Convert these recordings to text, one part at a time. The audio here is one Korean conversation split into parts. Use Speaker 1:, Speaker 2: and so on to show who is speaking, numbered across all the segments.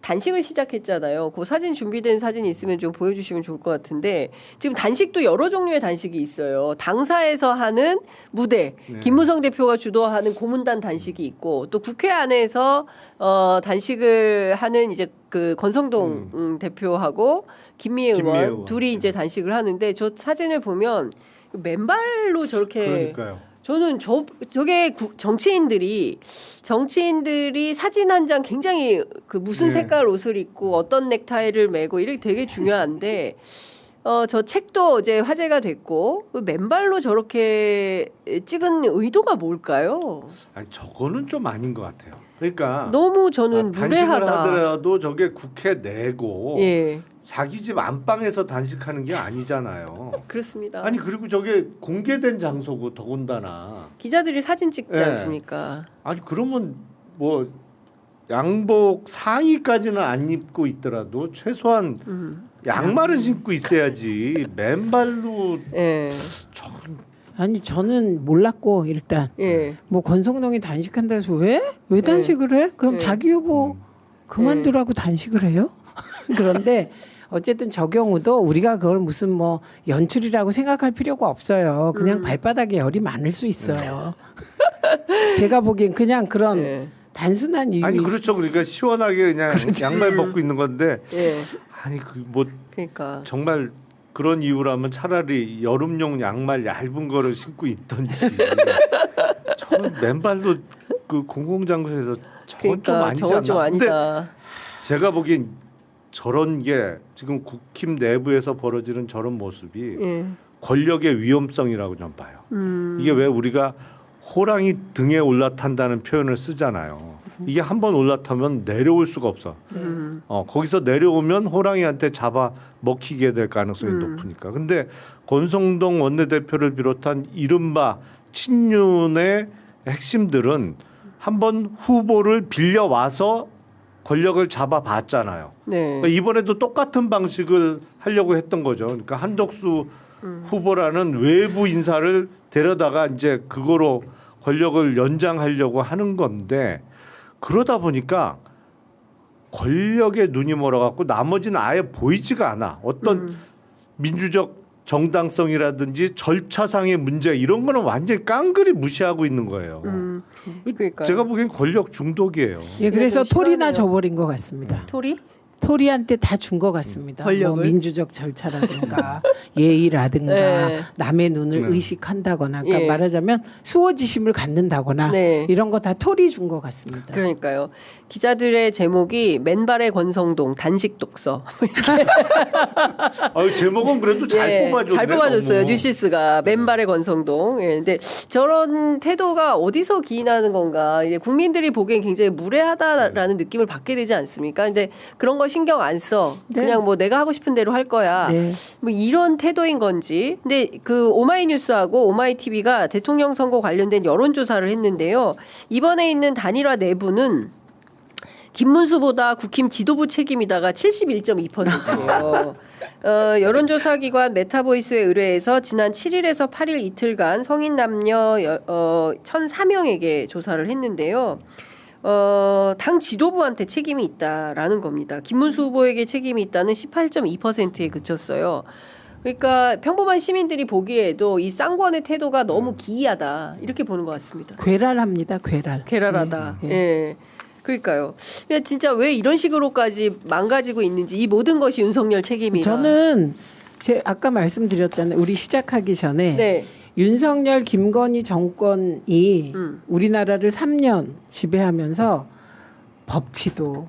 Speaker 1: 단식을 시작했잖아요. 그 사진 준비된 사진이 있으면 좀 보여주시면 좋을 것 같은데 지금 단식도 여러 종류의 단식이 있어요. 당사에서 하는 무대,
Speaker 2: 네.
Speaker 1: 김무성 대표가 주도하는 고문단 단식이 있고 또 국회 안에서 단식을 하는 이제 그 권성동 대표하고 김미애 의원 둘이 이제 단식을 하는데 저 사진을 보면 맨발로 저렇게
Speaker 2: 그러니까요.
Speaker 1: 저는 저게 정치인들이 사진 한 장 굉장히 그 무슨
Speaker 2: 네.
Speaker 1: 색깔 옷을 입고 어떤 넥타이를 매고 이렇게 되게 중요한데 저 책도 어제 화제가 됐고 맨발로 저렇게 찍은 의도가 뭘까요?
Speaker 2: 아니 저거는 좀 아닌 것 같아요. 그러니까
Speaker 1: 너무 저는
Speaker 2: 단식을
Speaker 1: 무례하다.
Speaker 2: 하더라도 저게 국회 내고
Speaker 1: 예,
Speaker 2: 자기 집 안방에서 단식하는 게 아니잖아요.
Speaker 1: 그렇습니다.
Speaker 2: 아니 그리고 저게 공개된 장소고 더군다나.
Speaker 1: 기자들이 사진 찍지
Speaker 2: 예.
Speaker 1: 않습니까?
Speaker 2: 아니 그러면 뭐 양복 상의까지는 안 입고 있더라도 최소한 양말은 신고 있어야지 맨발로.
Speaker 1: 예,
Speaker 3: 아니 저는 몰랐고 일단
Speaker 1: 예.
Speaker 3: 뭐 권성동이 단식한다 해서 왜 단식을 해? 그럼
Speaker 1: 네.
Speaker 3: 자기 후보 그만두라고 단식을 해요? 그런데 어쨌든 저 경우도 우리가 그걸 무슨 뭐 연출이라고 생각할 필요가 없어요. 그냥 발바닥에 열이 많을 수 있어요. 제가 보기엔 그냥 그런
Speaker 1: 예.
Speaker 3: 단순한 이유.
Speaker 2: 아니 그렇죠. 그러니까 시원하게 그냥 양말 벗고 있는 건데.
Speaker 1: 예.
Speaker 2: 아니 그 뭐
Speaker 1: 그러니까
Speaker 2: 정말 그런 이유라면 차라리 여름용 양말 얇은 거를 신고 있던지. 저는 맨발로 그 공공장소에서 저건 좀 아니지
Speaker 1: 저건 좀
Speaker 2: 않나. 근데
Speaker 1: 아니다.
Speaker 2: 제가 보기엔 저런 게 지금 국힘 내부에서 벌어지는 저런 모습이
Speaker 1: 예.
Speaker 2: 권력의 위험성이라고 좀 봐요. 이게 왜 우리가 호랑이 등에 올라탄다는 표현을 쓰잖아요. 이게 한번 올라타면 내려올 수가 없어. 거기서 내려오면 호랑이한테 잡아 먹히게 될 가능성이 높으니까. 근데 권성동 원내대표를 비롯한 이른바 친윤의 핵심들은 한번 후보를 빌려와서 권력을 잡아봤잖아요.
Speaker 1: 네.
Speaker 2: 그러니까 이번에도 똑같은 방식을 하려고 했던 거죠. 그러니까 한덕수 후보라는 외부 인사를 데려다가 이제 그거로 권력을 연장하려고 하는 건데 그러다 보니까 권력에 눈이 멀어갖고 나머지는 아예 보이지가 않아. 어떤 민주적 정당성이라든지 절차상의 문제 이런 거는 완전히 깡그리 무시하고 있는 거예요.
Speaker 1: 그러니까요.
Speaker 2: 제가 보기엔 권력 중독이에요.
Speaker 3: 예, 그래서
Speaker 1: 좀
Speaker 3: 토리나
Speaker 1: 심하네요.
Speaker 3: 줘버린 것 같습니다.
Speaker 1: 토리?
Speaker 3: 토리한테 다 준 것 같습니다.
Speaker 1: 권력을?
Speaker 3: 뭐 민주적 절차라든가 예의라든가
Speaker 1: 네.
Speaker 3: 남의 눈을
Speaker 2: 네.
Speaker 3: 의식한다거나 그러니까
Speaker 1: 예.
Speaker 3: 말하자면 수호지심을 갖는다거나
Speaker 1: 네.
Speaker 3: 이런 거 다 토리 준 것 같습니다.
Speaker 1: 그러니까요. 기자들의 제목이 맨발의 권성동 단식 독서.
Speaker 2: 제목은 그래도 잘
Speaker 1: 예,
Speaker 2: 뽑아줬네.
Speaker 1: 잘 뽑아줬어요.
Speaker 2: 너무.
Speaker 1: 뉴시스가 맨발의 권성동. 예, 근데 저런 태도가 어디서 기인하는 건가? 이제 국민들이 보기엔 굉장히 무례하다라는 느낌을 받게 되지 않습니까? 근데 그런 거 신경 안 써.
Speaker 3: 네.
Speaker 1: 그냥 뭐 내가 하고 싶은 대로 할 거야.
Speaker 3: 네.
Speaker 1: 뭐 이런 태도인 건지. 근데 그 오마이뉴스하고 오마이TV가 대통령 선거 관련된 여론조사를 했는데요. 이번에 있는 단일화 내부는 김문수보다 국힘 지도부 책임이다가 71.2%예요. 여론조사 기관 메타보이스에 의뢰해서 지난 7일에서 8일 이틀간 성인 남녀 1,004명에게 조사를 했는데요. 당 지도부한테 책임이 있다라는 겁니다. 김문수 후보에게 책임이 있다는 18.2%에 그쳤어요. 그러니까 평범한 시민들이 보기에도 이 쌍권의 태도가 너무 기이하다 이렇게 보는 것 같습니다.
Speaker 3: 괴랄합니다. 괴랄.
Speaker 1: 괴랄하다.
Speaker 3: 예,
Speaker 1: 예.
Speaker 3: 예.
Speaker 1: 그러니까요. 그냥 진짜 왜 이런 식으로까지 망가지고 있는지 이 모든 것이 윤석열 책임이라.
Speaker 3: 저는 아까 말씀드렸잖아요. 우리 시작하기 전에
Speaker 1: 네.
Speaker 3: 윤석열 김건희 정권이 우리나라를 3년 지배하면서 법치도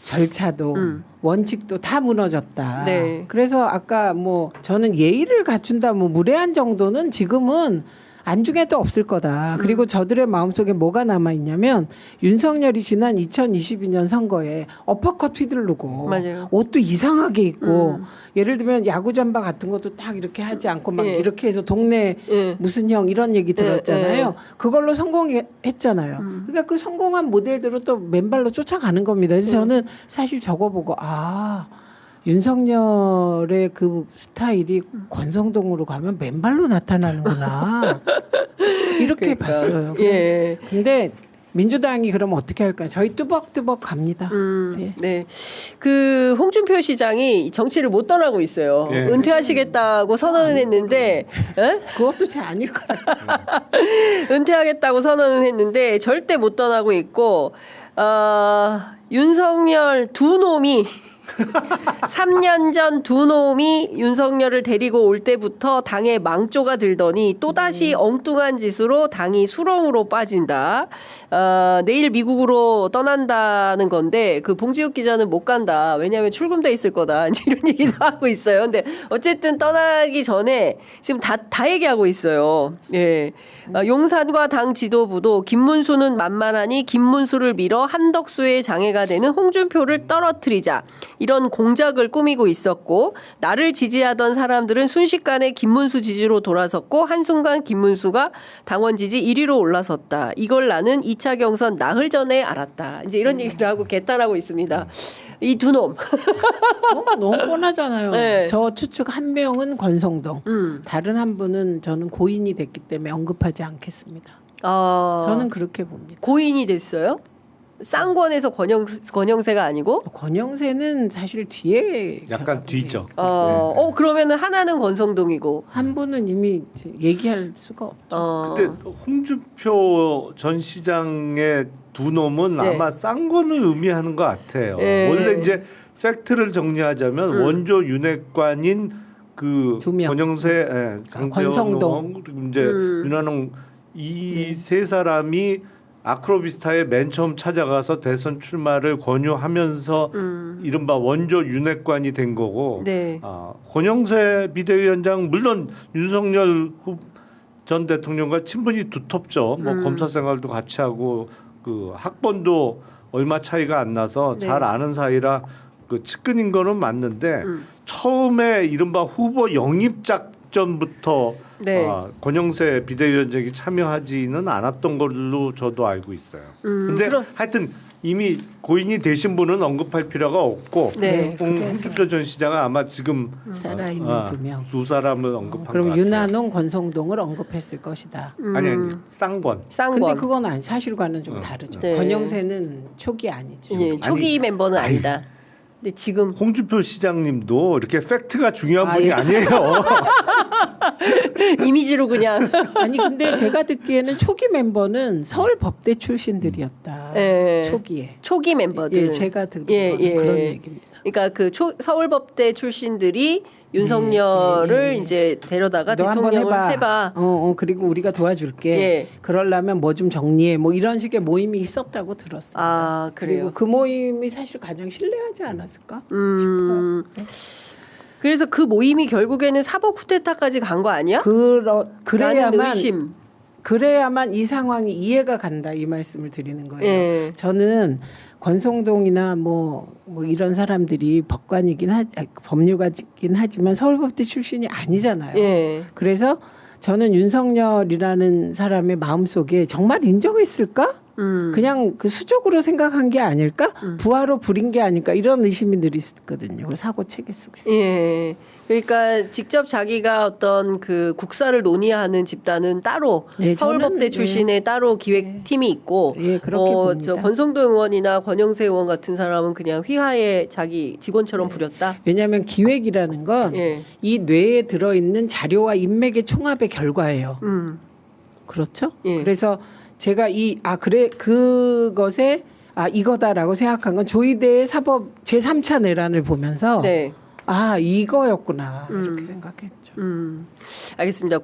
Speaker 3: 절차도 원칙도 다 무너졌다.
Speaker 1: 네.
Speaker 3: 그래서 아까 뭐 저는 예의를 갖춘다 뭐 무례한 정도는 지금은 안중에도 없을 거다. 그리고 저들의 마음속에 뭐가 남아있냐면 윤석열이 지난 2022년 선거에 어퍼컷 휘두르고
Speaker 1: 맞아요.
Speaker 3: 옷도 이상하게 입고 예를 들면 야구 잠바 같은 것도 딱 이렇게 하지 않고 막
Speaker 1: 예.
Speaker 3: 이렇게 해서 동네
Speaker 1: 예.
Speaker 3: 무슨 형 이런 얘기 들었잖아요.
Speaker 1: 예.
Speaker 3: 그걸로 성공했잖아요. 그러니까 그 성공한 모델대로 또 맨발로 쫓아가는 겁니다. 그래서 저는 사실 저거 보고 윤석열의 그 스타일이 권성동으로 가면 맨발로 나타나는구나. 이렇게
Speaker 1: 그러니까.
Speaker 3: 봤어요.
Speaker 1: 예.
Speaker 3: 근데 민주당이 그러면 어떻게 할까요? 저희 뚜벅뚜벅 갑니다. 네.
Speaker 1: 네. 그 홍준표 시장이 정치를 못 떠나고 있어요.
Speaker 2: 예.
Speaker 1: 은퇴하시겠다고 선언을 했는데, 에?
Speaker 3: 그것도 잘 아닐 거예요.
Speaker 1: 은퇴하겠다고 선언을 했는데 절대 못 떠나고 있고, 윤석열 두 놈이 3년 전 두 놈이 윤석열을 데리고 올 때부터 당에 망조가 들더니 또다시 엉뚱한 짓으로 당이 수렁으로 빠진다. 내일 미국으로 떠난다는 건데 그 봉지욱 기자는 못 간다. 왜냐하면 출금돼 있을 거다. 이제 이런 얘기도 하고 있어요. 근데 어쨌든 떠나기 전에 지금 다 얘기하고 있어요. 예. 용산과 당 지도부도 김문수는 만만하니 김문수를 밀어 한덕수의 장애가 되는 홍준표를 떨어뜨리자. 이런 공작을 꾸미고 있었고 나를 지지하던 사람들은 순식간에 김문수 지지로 돌아섰고 한순간 김문수가 당원 지지 1위로 올라섰다. 이걸 나는 2차 경선 나흘 전에 알았다. 이제 이런 얘기를 하고 개탄하고 있습니다. 이 두 놈.
Speaker 3: 너무 뻔하잖아요.
Speaker 1: 네.
Speaker 3: 저 추측 한 명은 권성동, 다른 한 분은 저는 고인이 됐기 때문에 언급하지 않겠습니다. 저는 그렇게 봅니다.
Speaker 1: 고인이 됐어요? 쌍권에서 권영세가 아니고?
Speaker 3: 권영세는 사실 뒤에
Speaker 2: 약간
Speaker 3: 결합이
Speaker 2: 뒤죠.
Speaker 1: 그러면은 하나는 권성동이고.
Speaker 3: 한 분은 이미 얘기할 수가 없죠.
Speaker 2: 근데 홍준표 전 시장의 두 놈은
Speaker 1: 네.
Speaker 2: 아마 쌍권을 의미하는 것 같아요.
Speaker 1: 네.
Speaker 2: 원래 이제 팩트를 정리하자면 원조 윤핵관인 그
Speaker 3: 두 명.
Speaker 2: 권영세,
Speaker 3: 권성동.
Speaker 2: 그리고 이제 윤한홍 이 세 사람이 아크로비스타에 맨 처음 찾아가서 대선 출마를 권유하면서 이른바 원조 윤핵관이 된 거고
Speaker 1: 네.
Speaker 2: 권영세 비대위원장 물론 윤석열 전 대통령과 친분이 두텁죠. 뭐 검사 생활도 같이 하고 그 학번도 얼마 차이가 안 나서
Speaker 1: 네.
Speaker 2: 잘 아는 사이라 그 측근인 거는 맞는데 처음에 이른바 후보 영입 작전부터
Speaker 1: 네.
Speaker 2: 권영세 비대위원장이 참여하지는 않았던 걸로 저도 알고 있어요. 근데 하여튼 이미 고인이 되신 분은 언급할 필요가 없고
Speaker 1: 네.
Speaker 2: 홍준표 전 시장은 아마 지금
Speaker 3: 살아있는 두 명.
Speaker 2: 두 사람을 언급한 것
Speaker 3: 그럼
Speaker 2: 같아요.
Speaker 3: 윤한홍, 권성동을 언급했을 것이다.
Speaker 2: 아니 쌍권.
Speaker 1: 쌍권.
Speaker 3: 근데 그건 아니 사실과는 좀 다르죠.
Speaker 1: 네.
Speaker 3: 권영세는 초기 아니죠.
Speaker 1: 예, 초기 멤버는 아니다. 근데 지금
Speaker 2: 홍준표 시장님도 이렇게 팩트가 중요한 분이
Speaker 3: 예.
Speaker 2: 아니에요.
Speaker 1: 이미지로 그냥.
Speaker 3: 아니 근데 제가 듣기에는 초기 멤버는 서울 법대 출신들이었다.
Speaker 1: 예.
Speaker 3: 초기에.
Speaker 1: 초기 멤버들.
Speaker 3: 예, 제가 들은
Speaker 1: 예,
Speaker 3: 거는
Speaker 1: 예.
Speaker 3: 그런 얘기입니다.
Speaker 1: 그러니까 그 서울법대 출신들이 윤석열을 이제 데려다가
Speaker 3: 너 한번
Speaker 1: 대통령을 해봐.
Speaker 3: 그리고 우리가 도와줄게.
Speaker 1: 예.
Speaker 3: 그러려면 뭐 좀 정리해. 뭐 이런 식의 모임이 있었다고 들었어요.
Speaker 1: 아, 그래요.
Speaker 3: 그리고 그 모임이 사실 가장 신뢰하지 않았을까 싶어요. 네.
Speaker 1: 그래서 그 모임이 결국에는 사법 쿠데타까지 간 거 아니야? 라는
Speaker 3: 그래야만
Speaker 1: 의심.
Speaker 3: 그래야만 이 상황이 이해가 간다 이 말씀을 드리는 거예요.
Speaker 1: 예.
Speaker 3: 저는 권성동이나 뭐 이런 사람들이 법률가이긴 하지만 서울법대 출신이 아니잖아요.
Speaker 1: 예.
Speaker 3: 그래서 저는 윤석열이라는 사람의 마음속에 정말 인정했을까? 그냥 그 수적으로 생각한 게 아닐까? 부하로 부린 게 아닐까? 이런 의심이 늘 있었거든요. 그 사고 체계 속에서.
Speaker 1: 예. 그러니까 직접 자기가 어떤 그 국사를 논의하는 집단은 따로
Speaker 3: 네,
Speaker 1: 서울법대
Speaker 3: 저는,
Speaker 1: 출신의 따로 기획팀이 있고
Speaker 3: 예, 그렇게 봅니다.
Speaker 1: 저 권성동 의원이나 권영세 의원 같은 사람은 그냥 휘하에 자기 직원처럼 부렸다.
Speaker 3: 왜냐하면 기획이라는 건 이
Speaker 1: 예.
Speaker 3: 뇌에 들어있는 자료와 인맥의 총합의 결과예요. 그렇죠?
Speaker 1: 예.
Speaker 3: 그래서 제가 그것에 이거다라고 생각한 건 조이대의 사법 제3차 내란을 보면서
Speaker 1: 네.
Speaker 3: 이거였구나 이렇게 생각했죠.
Speaker 1: 알겠습니다.